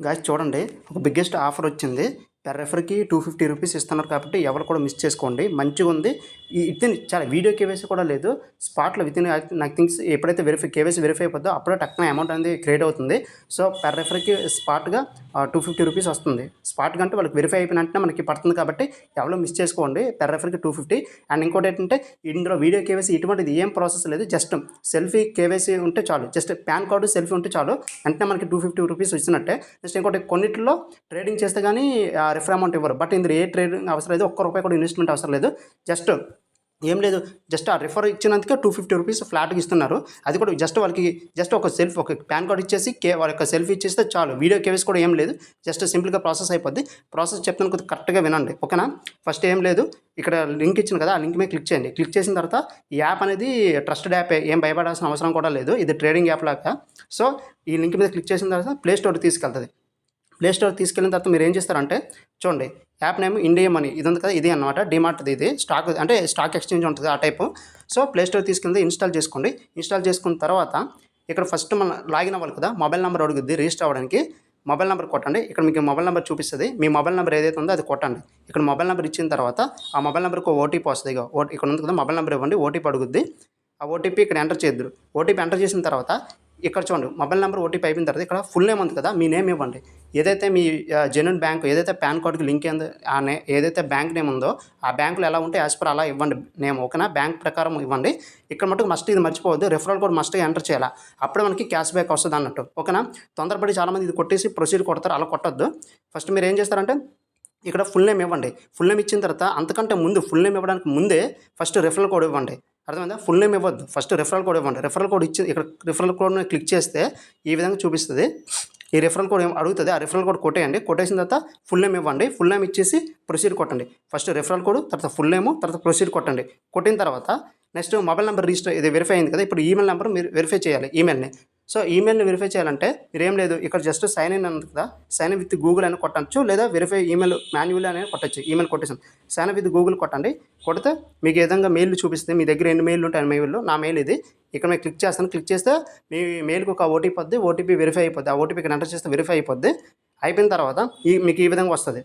Guys చూడండి, ఒక biggest offer వచ్చింది. పెర్ రెఫర్‌కి 250 రూపీస్ ఇస్తున్నారు కాబట్టి ఎవరు కూడా మిస్ చేసుకోండి. మంచిగుంది. వితిన్ చాలా వీడియో కేవైసీ కూడా లేదు. స్పాట్‌లో వితిన్ నాకు థింక్స్ ఎప్పుడైతే కేవైసీ వెరిఫై అయిపోద్దో అప్పుడే టక్కున అమౌంట్ అనేది క్రియేట్ అవుతుంది. సో, పెర్ రెఫర్‌కి స్పాట్‌గా 250 రూపీస్ వస్తుంది. స్పాట్‌గా అంటే వాళ్ళకి వెరిఫై అయిపోయిన వెంటనే మనకి పడుతుంది కాబట్టి ఎవరు మిస్ చేసుకోండి. పెర్ రెఫర్‌కి 250. అండ్ ఇంకోటి ఏంటంటే ఇందులో వీడియో కేవైసీ ఇటువంటిది ఏం ప్రాసెస్ లేదు. జస్ట్ సెల్ఫీ కేవైసీ ఉంటే చాలు. జస్ట్ పాన్ కార్డు, సెల్ఫీ ఉంటే చాలు. వెంటనే మనకి 250 రూపీస్ వచ్చినట్టే. నెక్స్ట్ ఇంకోటి కొన్నిట్లో ట్రేడింగ్ చేస్తే కానీ రిఫర్ అమౌంట్ ఇవ్వరు. బట్ ఇందులో ఏ ట్రేడింగ్ అవసరం లేదు. ఒక్క రూపాయి కూడా ఇన్వెస్ట్మెంట్ అవసరం లేదు. జస్ట్ ఏం లేదు, జస్ట్ ఆ రిఫర్ ఇచ్చినందుకే 250 రూపీస్ ఫ్లాట్గా ఇస్తున్నారు. అది కూడా జస్ట్ వాళ్ళకి జస్ట్ ఒక ఒక పాన్ కార్డ్ ఇచ్చేసి వాళ్ళ యొక్క సెల్ఫీ ఇచ్చేస్తే చాలు. వీడియో కేవైసీ కూడా ఏం లేదు. జస్ట్ సింపుల్గా ప్రాసెస్ అయిపోద్ది. ప్రాసెస్ చెప్తాను, కొద్దిగా కరెక్ట్గా వినండి, ఓకేనా? ఫస్ట్ ఏం లేదు, ఇక్కడ లింక్ ఇచ్చింది కదా, ఆ లింక్ మీద క్లిక్ చేయండి. క్లిక్ చేసిన తర్వాత ఈ యాప్ అనేది ట్రస్టెడ్ యాపే, ఏం భయపడాల్సిన అవసరం కూడా లేదు. ఇది ట్రేడింగ్ యాప్ లాగా. సో ఈ లింక్ మీద క్లిక్ చేసిన తర్వాత ప్లే స్టోర్ తీసుకెళ్తుంది. ప్లే స్టోర్ తీసుకెళ్ళిన తర్వాత మీరు ఏం చేస్తారంటే చూడండి, యాప్ నేమ్ ఇండియా మనీ ఇది ఉంది కదా, ఇది అనమాట డిమార్ట్ది. ఇది స్టాక్ అంటే స్టాక్ ఎక్స్చేంజ్ ఉంటుంది ఆ టైపు. సో ప్లే స్టోర్ తీసుకెళ్ళి ఇన్స్టాల్ చేసుకోండి. ఇన్స్టాల్ చేసుకున్న తర్వాత ఇక్కడ ఫస్ట్ మనం లాగిన్ అవ్వాలి కదా, మొబైల్ నెంబర్ అడుగుద్ది రిజిస్టర్ అవ్వడానికి. మొబైల్ నెంబర్ కొట్టండి. ఇక్కడ మీకు మొబైల్ నెంబర్ చూపిస్తుంది. మీ మొబైల్ నెంబర్ ఏదైతే ఉందో అది కొట్టండి. ఇక్కడ మొబైల్ నెంబర్ ఇచ్చిన తర్వాత ఆ మొబైల్ నెంబర్కి ఓటీపీ వస్తుంది. ఇక్కడ ఉంది కదా, మొబైల్ నెంబర్ ఇవ్వండి, ఓటీపీ అడుగుద్ది. ఆ ఓటీపీ ఇక్కడ ఎంటర్ చేద్దరు. ఓటీపీ ఎంటర్ చేసిన తర్వాత ఇక్కడ చూడండి, మొబైల్ నెంబర్ ఓటీపీ అయిపోయిన తర్వాత ఇక్కడ ఫుల్ నేమ్ ఉంది కదా, మీ నేమ్ ఇవ్వండి. ఏదైతే మీ జెన్యూన్ బ్యాంక్ ఏదైతే పాన్ కార్డుకి లింక్ అయిందో ఏదైతే బ్యాంక్ నేమ్ ఉందో ఆ బ్యాంకులో ఎలా ఉంటే యాజ్ పర్ అలా ఇవ్వండి నేమ్, ఓకేనా? బ్యాంక్ ప్రకారం ఇవ్వండి. ఇక్కడ మటుకు మస్ట్ ఇది మర్చిపోవద్దు, రెఫరల్ కోడ్ మస్ట్గా ఎంటర్ చేయాలి. అప్పుడే మనకి క్యాష్ బ్యాక్ వస్తుంది అన్నట్టు, ఓకేనా? తొందరపడి చాలామంది ఇది కొట్టేసి ప్రొసీడ్ కొడతారు, అలా కొట్టొద్దు. ఫస్ట్ మీరు ఏం చేస్తారంటే ఇక్కడ ఫుల్ నేమ్ ఇవ్వండి. ఫుల్ నేమ్ ఇచ్చిన తర్వాత అంతకంటే ముందు ఫుల్ నేమ్ ఇవ్వడానికి ముందే ఫస్ట్ రెఫరల్ కోడ్ ఇవ్వండి. అర్థమైందా? ఫుల్ నేమ్ ఇవ్వద్దు, ఫస్ట్ రెఫరల్ కోడ్ ఇవ్వండి. రెఫరల్ కోడ్ ఇచ్చి ఇక్కడ రెఫరల్ కోడ్ని క్లిక్ చేస్తే ఈ విధంగా చూపిస్తుంది. ఈ రెఫరల్ కోడ్ అడుగుతుంది, ఆ రెఫరల్ కోడ్ కొట్టేయండి. కొట్టేసిన తర్వాత ఫుల్ నేమ్ ఇవ్వండి. ఫుల్ నేమ్ ఇచ్చేసి ప్రొసీడ్ కొట్టండి. ఫస్ట్ రెఫరల్ కోడ్, తర్వాత ఫుల్ నేమ్, తర్వాత ప్రొసీడ్ కొట్టండి. కొట్టిన తర్వాత నెక్స్ట్ మొబైల్ నెంబర్ రిజిస్టర్ ఇది వెరిఫై అయింది కదా, ఇప్పుడు ఈమెయిల్ నెంబర్ మీరు వెరిఫై చేయాలి, ఈమెయిల్ని. సో ఈమెయిల్ని వెరిఫై చేయాలంటే మీరు ఏం లేదు, ఇక్కడ జస్ట్ సైన్ ఇన్ ఉంది కదా, సైన్ ఇన్ విత్ గూగుల్ అని కొట్టచ్చు, లేదా వెరిఫై ఈమెయిల్ మాన్యువల్ అనేది కొట్టచ్చు. ఈమెయిల్ కొట్టేసాను, సైన్ ఇన్ విత్ గూగుల్ కొట్టండి. కొడితే మీకు ఏ విధంగా మెయిల్ చూపిస్తుంది. మీ దగ్గర ఎన్ని మెయిల్ ఉంటాయి మెయిల్లో, నా మెయిల్ ఇది. ఇక్కడ మీరు క్లిక్ చేస్తాను. క్లిక్ చేస్తే మీ మెయిల్కి ఒక ఓటీపీ వద్ది, ఓటీపీ వెరిఫై అయిపోద్ది. ఆ ఓటీపీ ఇక్కడ ఎంటర్ చేస్తే వెరిఫై అయిపోద్ది. అయిపోయిన తర్వాత మీకు ఈ విధంగా వస్తుంది.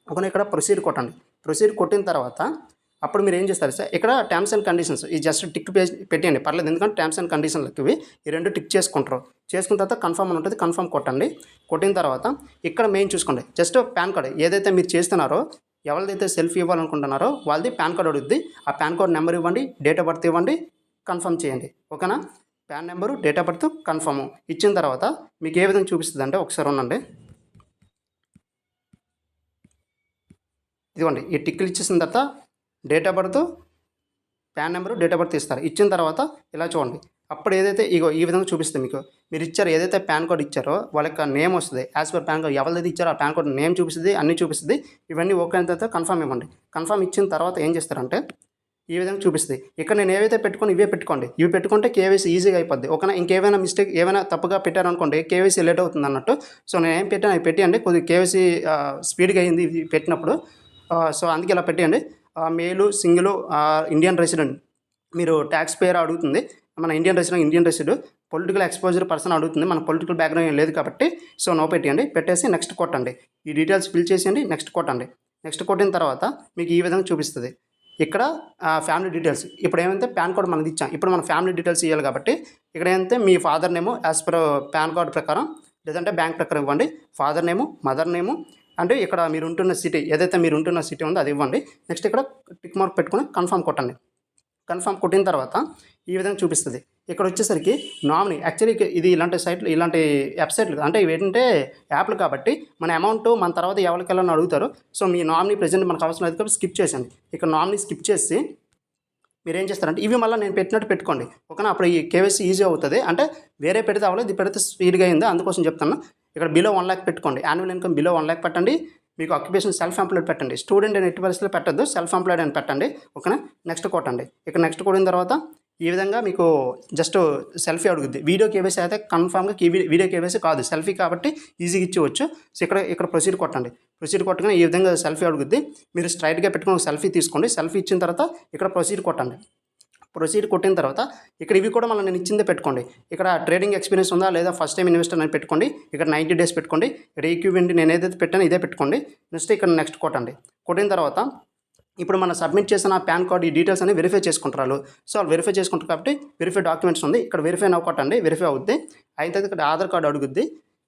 ఒక ఇక్కడ ప్రొసీడ్ కొట్టండి. ప్రొసీడ్ కొట్టిన తర్వాత అప్పుడు మీరు ఏం చేస్తారు సార్, ఇక్కడ టర్మ్స్ అండ్ కండిషన్స్ ఈ జస్ట్ టిక్ పేజ్ పెట్టండి, పర్లేదు. ఎందుకంటే టర్మ్స్ అండ్ కండిషన్లకు ఇవి ఈ రెండు టిక్ చేసుకుంటారు. చేసుకున్న తర్వాత కన్ఫర్మ్ అని ఉంటుంది, కన్ఫర్మ్ కొట్టండి. కొట్టిన తర్వాత ఇక్కడ మెయిన్ చూసుకోండి, జస్ట్ పాన్ కార్డ్ ఏదైతే మీరు చేస్తున్నారో, ఎవరిదైతే సెల్ఫీ ఇవ్వాలనుకుంటున్నారో వాళ్ళది పాన్ కార్డ్ అడుగుద్ది. ఆ పాన్ కార్డ్ నెంబర్ ఇవ్వండి, డేట్ ఆఫ్ బర్త్ ఇవ్వండి, కన్ఫర్మ్ చేయండి, ఓకేనా? PAN number, date of birth, confirm ఇచ్చిన తర్వాత మీకు ఏ విధంగా చూపిస్తుంది అంటే, ఒకసారి ఉండండి, ఇదిగోండి ఈ టిక్లు ఇచ్చేసిన తర్వాత date of birth, pan number, date of birth ఇస్తారు. ఇచ్చిన తర్వాత ఇలా చూడండి, అప్పుడు ఏదైతే ఇగో ఈ విధంగా చూపిస్తుంది. మీకు మీరు ఇచ్చారు ఏదైతే పాన్ కార్డ్ ఇచ్చారో వాళ్ళ యొక్క నేమ్ వస్తుంది. యాజ్ పర్ పాన్ కార్డ్ ఎవరిదైతే ఇచ్చారో ఆ పాన్ కార్డ్ నేమ్ చూపిస్తుంది, అన్నీ చూపిస్తుంది. ఇవన్నీ ఓకే అయిన తర్వాత కన్ఫర్మ్ ఇవ్వండి. కన్ఫర్మ్ ఇచ్చిన తర్వాత ఏం చేస్తారంటే ఈ విధంగా చూపిస్తుంది. ఇక్కడ నేను ఏవైతే పెట్టుకొని ఇవే పెట్టుకోండి. ఇవి పెట్టుకుంటే కేవైసీ ఈజీగా అయిపోద్ది, ఓకేనా? ఇంకేమైనా మిస్టేక్ ఏమైనా తప్పుగా పెట్టారనుకోండి కేవైసీ లేట్ అవుతుంది అన్నట్టు. సో నేను ఏం పెట్టాను అవి పెట్టండి. కొద్దిగా కేవైసీ స్పీడ్గా అయింది ఇది పెట్టినప్పుడు. సో అందుకే ఇలా పెట్టండి. మేలు, సింగిల్, ఇండియన్ రెసిడెంట్, మీరు ట్యాక్స్ పేర్ అడుగుతుంది. మన Indian resident, political exposure person అడుగుతుంది. మన పొలిటికల్ బ్యాక్గ్రౌండ్ ఏం లేదు కాబట్టి సో నో పెట్టండి. పెట్టేసి నెక్స్ట్ కొట్టండి. ఈ డీటెయిల్స్ ఫిల్ చేసేయండి, నెక్స్ట్ కొట్టండి. నెక్స్ట్ కొట్టిన తర్వాత మీకు ఈ విధంగా చూపిస్తుంది. ఇక్కడ ఫ్యామిలీ డీటెయిల్స్, ఇప్పుడు ఏమైతే పాన్ కార్డ్ మనది ఇచ్చాం, ఇప్పుడు మన ఫ్యామిలీ డీటెయిల్స్ ఇవ్వాలి కాబట్టి ఇక్కడ ఏంటంటే మీ father name as per PAN card ప్రకారం, లేదంటే బ్యాంక్ ప్రకారం ఇవ్వండి. ఫాదర్ నేము, మదర్ నేము, అంటే ఇక్కడ మీరు ఉంటున్న సిటీ ఏదైతే మీరు ఉంటున్న సిటీ ఉందో అది ఇవ్వండి. నెక్స్ట్ ఇక్కడ టిక్ మార్క్ పెట్టుకుని కన్ఫర్మ్ కొట్టండి. కన్ఫర్మ్ కొట్టిన తర్వాత ఈ విధంగా చూపిస్తుంది. ఇక్కడ వచ్చేసరికి నామినీ, యాక్చువల్లీ ఇది ఇలాంటి సైట్లు, ఇలాంటి వెబ్సైట్లు అంటే ఇవి ఏంటంటే యాప్లు కాబట్టి మన అమౌంట్ మన తర్వాత ఎవరికి వెళ్ళని అడుగుతారు. సో మీ నామినీ ప్రెజెంట్ మనకు అవసరం లేదు కాబట్టి స్కిప్ చేసండి. ఇక్కడ నామినీ స్కిప్ చేసి మీరు ఏం చేస్తారంటే ఇవి మళ్ళీ నేను పెట్టినట్టు పెట్టుకోండి, ఓకేనా? అప్పుడు ఈ కేవైసీ ఈజీ అవుతుంది. అంటే వేరే పెడితే అవ్వలేదు, ఇది పెడితే స్పీడ్గా అయింది, అందుకోసం చెప్తాను. ఇక్కడ బిలో 1 lakh పెట్టుకోండి. యాన్యువల్ ఇన్కమ్ బిలో 1 lakh పెట్టండి. మీకు ఆక్యుపేషన్ సెల్ఫ్ ఎంప్లాయిడ్ పెట్టండి. స్టూడెంట్ అని ఎట్టి పరిస్థితుల్లో పెట్టద్దు, సెల్ఫ్ ఎంప్లాయిడ్ అని పెట్టండి, ఓకేనా? నెక్స్ట్ కొట్టండి. ఇక్కడ నెక్స్ట్ కొట్టిన తర్వాత ఈ విధంగా మీకు జస్ట్ సెల్ఫీ అడుగుద్ది. వీడియో కేవైసీ అయితే కన్ఫామ్గా వీడియో కేవైసీ కాదు, సెల్ఫీ కాబట్టి ఈజీగా ఇచ్చేవచ్చు. సో ఇక్కడ ప్రొసీడ్ కొట్టండి. ప్రొసీడ్ కొట్టగానే ఈ విధంగా సెల్ఫీ అడుగుద్ది. మీరు స్ట్రైట్గా పెట్టుకుని ఒక సెల్ఫీ తీసుకోండి. సెల్ఫీ ఇచ్చిన తర్వాత ఇక్కడ ప్రొసీడ్ కొట్టండి. ప్రొసీడ్ కొట్టిన తర్వాత ఇక్కడ ఇవి కూడా మళ్ళీ నేను ఇచ్చిందే పెట్టుకోండి. ఇక్కడ ట్రేడింగ్ ఎక్స్పీరియన్స్ ఉందా లేదా, ఫస్ట్ టైం ఇన్వెస్టర్ అని పెట్టుకోండి. ఇక్కడ 90 డేస్ పెట్టుకోండి. ఇక్కడ ఈక్విటీ నేను ఏదైతే పెట్టానో ఇదే పెట్టుకోండి. నెక్స్ట్ ఇక్కడ నెక్స్ట్ కొట్టండి. కొట్టిన తర్వాత ఇప్పుడు మనం సబ్మిట్ చేసిన పాన్ కార్డ్ ఈ డీటెయిల్స్ అనేవి వెరిఫై చేసుకుంటారు. సో వాళ్ళు వెరిఫై చేసుకుంటారు కాబట్టి వెరిఫై డాక్యుమెంట్స్ ఉంది. ఇక్కడ వెరిఫై నవ్వు కొట్టండి. వెరిఫై అవుద్ది. అయిన తర్వాత ఇక్కడ ఆధార్ కార్డు అడుగుద్ది.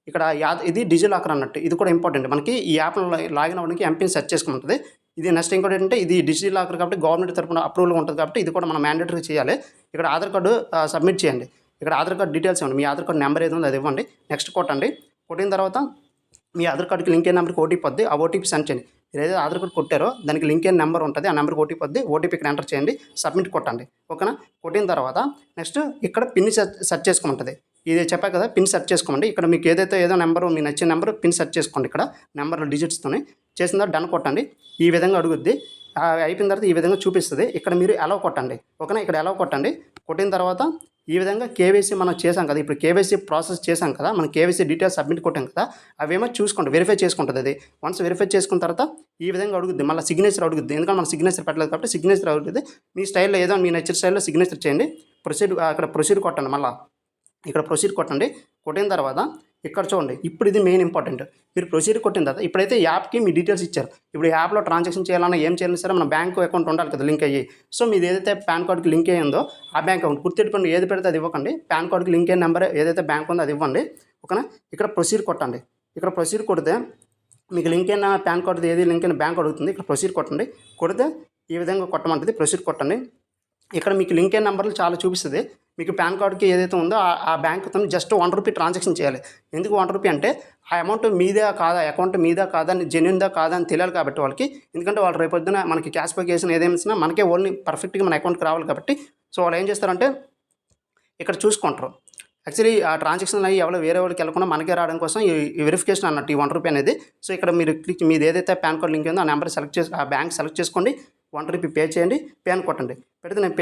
ఇక్కడ ఇది డిజిలాకర్ అన్నట్టు, ఇది కూడా ఇంపార్టెంట్. మనకి ఈ యాప్లో లాగిన్ అవ్వడానికి ఎంపిన్ సెర్చ్ చేసుకుంటుంది. ఇది నెక్స్ట్ ఇంకోటి ఏంటంటే ఇది డిజిలాకర్ కాబట్టి గవర్నమెంట్ తరపున అప్రూవల్ ఉంటుంది కాబట్టి ఇది కూడా మనం మ్యాండేటరీ చేయాలి. ఇక్కడ ఆధార్ కార్డు సబ్మిట్ చేయండి. ఇక్కడ ఆధార్ కార్డు డీటెయిల్స్ ఇవ్వండి. మీ ఆధార్ కార్డు నెంబర్ ఏదో ఉందో అది ఇవ్వండి. నెక్స్ట్ కొట్టండి. కొట్టిన తర్వాత మీ ఆధార్ కార్డుకి లింక్ అయిన నెంబర్కి ఓటీపీ వద్ది. ఆ ఓటీపీ సెండ్ చేయండి. మీరు ఏదైతే ఆధార్ కార్డు కొట్టారో దానికి లింక్ అయిన నెంబర్ ఉంటుంది. ఆ నెంబర్కి ఓటీపీ వద్ది. ఓటీపీ ఇక్కడ ఎంటర్ చేయండి. సబ్మిట్ కొట్టండి. ఓకేనా? కొట్టిన తర్వాత నెక్స్ట్ ఇక్కడ పిన్ సెర్చ్ చేసుకోమంటుంది. ఇది చెప్పా కదా, పిన్ సెర్చ్ చేసుకోమండి. ఇక్కడ మీకు ఏదో నెంబరు మీకు నచ్చిన నెంబర్ పిన్ సెర్చ్ చేసుకోండి. ఇక్కడ నెంబర్ డిజిట్స్తోనే చేసిన తర్వాత డన్ కొట్టండి. ఈ విధంగా అడుగుద్ది. అయిపోయిన తర్వాత ఈ విధంగా చూపిస్తుంది. ఇక్కడ మీరు అలౌ కొట్టండి. ఓకేనా? ఇక్కడ అలౌ కొట్టండి. కొట్టిన తర్వాత ఈ విధంగా కేవైసీ మనం చేసాం కదా, ఇప్పుడు కేవైసీ ప్రాసెస్ చేసాం కదా, మనం కేవైసీ డీటెయిల్స్ సబ్మిట్ కొట్టాం కదా, అవేమో చూసుకోండి, వెరిఫై చేసుకుంటుంది. అది వన్స్ వెరిఫై చేసుకున్న తర్వాత ఈ విధంగా అడుగుద్ది. మళ్ళీ సిగ్నేచర్ అడుగుద్ది. ఎందుకంటే మనం సిగ్నేచర్ పెట్టలేదు కాబట్టి సిగ్నేచర్ అడుగుతుంది. మీ స్టైల్లో ఏదో మీ నచ్చిన స్టైల్లో సిగ్నేచర్ చేయండి. అక్కడ ప్రొసీడ్ కొట్టండి. మళ్ళీ ఇక్కడ ప్రొసీడ్ కొట్టండి. కొట్టిన తర్వాత ఇక్కడ చూడండి, ఇప్పుడు ఇది మెయిన్ ఇంపార్టెంట్. మీరు ప్రొసీడ్ కొట్టిన తర్వాత ఇప్పుడైతే యాప్కి మీ డీటెయిల్స్ ఇచ్చారు. ఇప్పుడు యాప్లో ట్రాన్సాక్షన్ చేయాలన్నా ఏం చేయాలి సరే మన బ్యాంక్ అకౌంట్ ఉండాలి కదా లింక్ అయ్యి. సో మీది ఏదైతే పాన్ కార్డ్కి లింక్ అయ్యిందో ఆ బ్యాంక్ అకౌంట్ గుర్తుపెట్టుకోండి. ఏది పెడితే అది ఇవ్వకండి. పాన్ కార్డ్కి లింక్ అయిన నెంబర్ ఏదైతే బ్యాంక్ ఉందో అది ఇవ్వండి. ఓకేనా? ఇక్కడ ప్రొసీడ్ కొట్టండి. ఇక్కడ ప్రొసీడ్ కొడితే మీకు లింక్ అయిన పాన్ కార్డు ఏది లింక్ అయిన బ్యాంక్ అడుగుతుంది. ఇక్కడ ప్రొసీడ్ కొట్టండి. కొడితే ఈ విధంగా కొట్టమంటుంది. ప్రొసీడ్ కొట్టండి. ఇక్కడ మీకు లింక్ అయిన నెంబర్లు చాలా చూపిస్తుంది. మీకు పాన్ కార్డుకి ఏదైతే ఉందో ఆ బ్యాంక్తో జస్ట్ ₹1 ట్రాన్సాక్షన్ చేయాలి. ఎందుకు ₹1 అంటే ఆ అమౌంట్ మీదే కాదా, అకౌంట్ మీదా కాదా, జెన్యున్దా కాదా అని తెలియాలి కాబట్టి వాళ్ళకి. ఎందుకంటే వాళ్ళు రేపొద్దున మనకి క్యాష్ బ్యాక్ చేసిన ఏదేమిచ్చినా మనకే ఓన్లీ పర్ఫెక్ట్గా మన అకౌంట్కి రావాలి కాబట్టి. సో వాళ్ళు ఏం చేస్తారంటే ఇక్కడ చూసుకుంటారు. యాక్చువల్లీ ఆ ట్రాన్సాక్షన్ అయ్యి ఎవరో వేరే వాళ్ళకి వెళ్ళకుండా మనకే రావడం కోసం ఈ వెరిఫికేషన్ అన్నట్టు ఈ ₹1 అనేది. సో ఇక్కడ మీరు క్లిక్ మీది ఏదైతే పాన్ కార్డ్ లింక్ ఉందో ఆ నెంబర్ సెలెక్ట్ చేసి ఆ బ్యాంక్ సెలెక్ట్ చేసుకోండి. ₹1 పే చేయండి. పే అని కొట్టండి. పెడితే నేను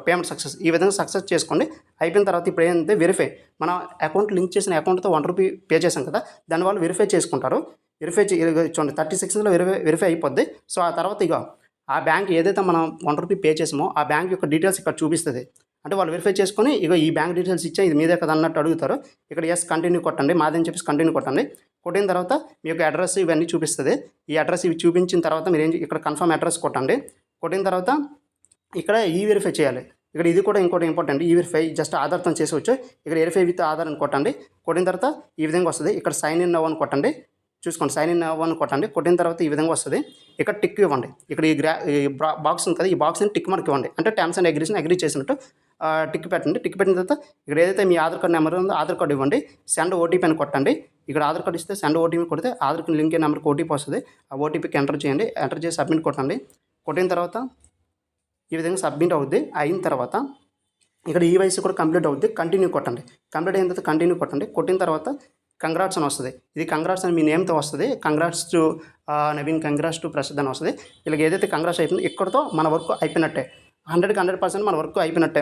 పేమెంట్ సక్సెస్. ఈ విధంగా సక్సెస్ చేసుకోండి. అయిపోయిన తర్వాత ఇప్పుడు ఏంటంటే వెరిఫై. మన అకౌంట్ లింక్ చేసిన అకౌంట్తో ₹1 పే చేసాం కదా, దాని వాళ్ళు వెరిఫై చేసుకుంటారు. వెరిఫై చూడండి 30 సెకండ్స్లో వెరిఫై అయిపోద్ది. సో ఆ తర్వాత ఆ బ్యాంక్ ఏదైతే మనం ₹1 పే చేసామో ఆ బ్యాంక్ యొక్క డీటెయిల్స్ ఇక్కడ చూపిస్తుంది. అంటే వాళ్ళు వెరిఫై చేసుకొని ఈ బ్యాంక్ డీటెయిల్స్ ఇచ్చా ఇది మీదే కదా అన్నట్టు అడుగుతారు. ఇక్కడ ఎస్ కంటిన్యూ కొట్టండి. మాదని చెప్పేసి కంటిన్యూ కొట్టండి. కొట్టిన తర్వాత మీ యొక్క అడ్రస్ ఇవన్నీ చూపిస్తుంది. ఈ అడ్రస్ ఇవి చూపించిన తర్వాత మీరు ఇక్కడ కన్ఫర్మ్ అడ్రస్ కొట్టండి. కొట్టిన తర్వాత ఇక్కడ వెరిఫై చేయాలి. ఇక్కడ ఇది కూడా ఇంకోటి ఇంపార్టెంట్. వెరిఫై జస్ట్ ఆధార్తో చేసుకోవచ్చు. ఇక్కడ వెరిఫై విత్ ఆధార్ అని కొట్టండి. కొట్టిన తర్వాత ఈ విధంగా వస్తుంది. ఇక్కడ సైన్ ఇన్ అవ్వని కొట్టండి. చూసుకోండి, సైన్ ఇన్ అవ్వని కొట్టండి. కొట్టిన తర్వాత ఈ విధంగా వస్తుంది. ఇక్కడ టిక్ ఇవ్వండి. ఇక్కడ ఈ బాక్స్ ఉంది కదా, ఈ బాక్స్ని టిక్ మార్క్ ఇవ్వండి. అంటే టర్మ్స్ అండ్ అగ్రీషన్ అగ్రీ చేసినట్టు టిక్ పెట్టండి. టిక్ పెట్టిన తర్వాత ఇక్కడ ఏదైతే మీ ఆధార్ కార్డు నెంబర్ ఉందో ఆధార్ కార్డు ఇవ్వండి. సెండ్ ఓటీపీ అని కొట్టండి. ఇక్కడ ఆధార్ కార్డు ఇస్తే సెండ్ ఓటీపీ కొడితే ఆధార్ కార్డు లింక్ అయిన నెంబర్కి ఓటీపీ వస్తుంది. ఆ ఓటీపీకి ఎంటర్ చేయండి. ఎంటర్ చేసి సబ్మిట్ కొట్టండి. కొట్టిన తర్వాత ఈ విధంగా సబ్మిట్ అవుద్ది. అయిన తర్వాత ఇక్కడ ఈవైసీ కూడా కంప్లీట్ అవుద్ది. కంటిన్యూ కొట్టండి. కంప్లీట్ అయిన తర్వాత కంటిన్యూ కొట్టండి. కొట్టిన తర్వాత కంగ్రాట్స్ అని వస్తుంది. ఇది కంగ్రాట్స్ అని మీ నేమ్తో వస్తుంది. Congrats to Naveen, congrats to Prasidh అని వస్తుంది. ఇలా ఏదైతే కంగ్రాట్స్ అయిపోయిందో ఇక్కడతో మన వర్క్ అయిపోయినట్టే. 100% మన వర్క్ అయిపోయినట్టే.